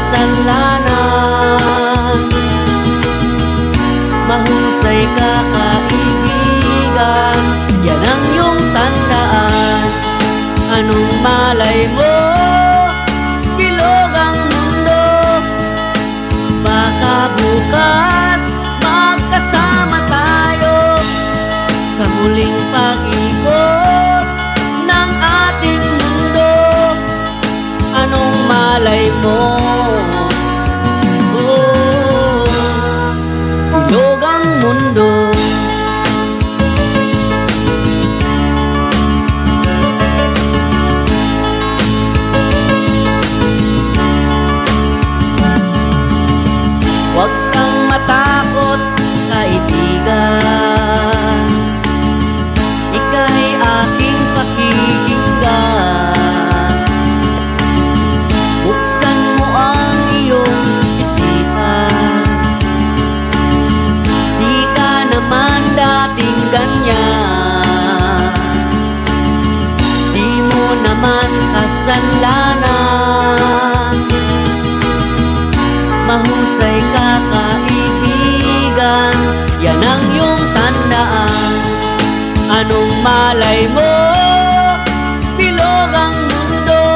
kasalanan. Mahusay ka kaibigan, yan ang iyong tandaan. Anong malay mo, bilog ang mundo, baka bukas magkasama tayo sa muling pag-ikot ng ating mundo. Anong malay mo, oh, bilog ang mundo. Huwag kang matakot, kaibigan, ika'y aking pakikinggan. Buksan mo ang iyong isipan, di ka naman dating ganyan. Di mo naman kasalanan, mahusay ka kaibigan, yan ang iyong tandaan. Anong malay mo, bilog ang mundo,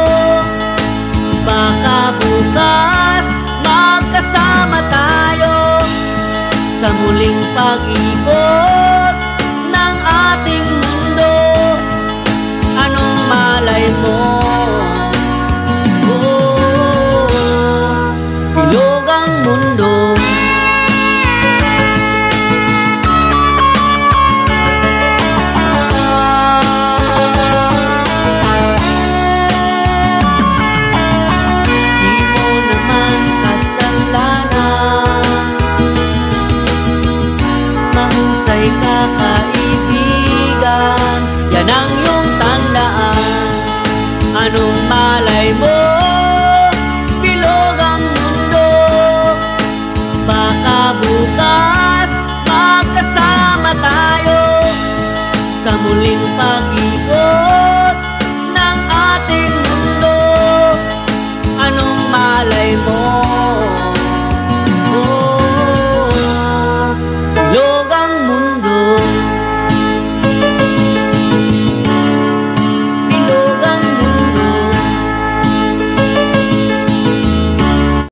baka bukas magkasama tayo sa muling pag-ikot ng ating mundo. Anong malay mo, oh, bilog ang mundo. Di mo naman kasalanan, mahusay ka kaibigan, yan ang iyong tandaan. Anong malay mo, bilog ang mundo, baka bukas magkasama tayo sa muling pag-ibig.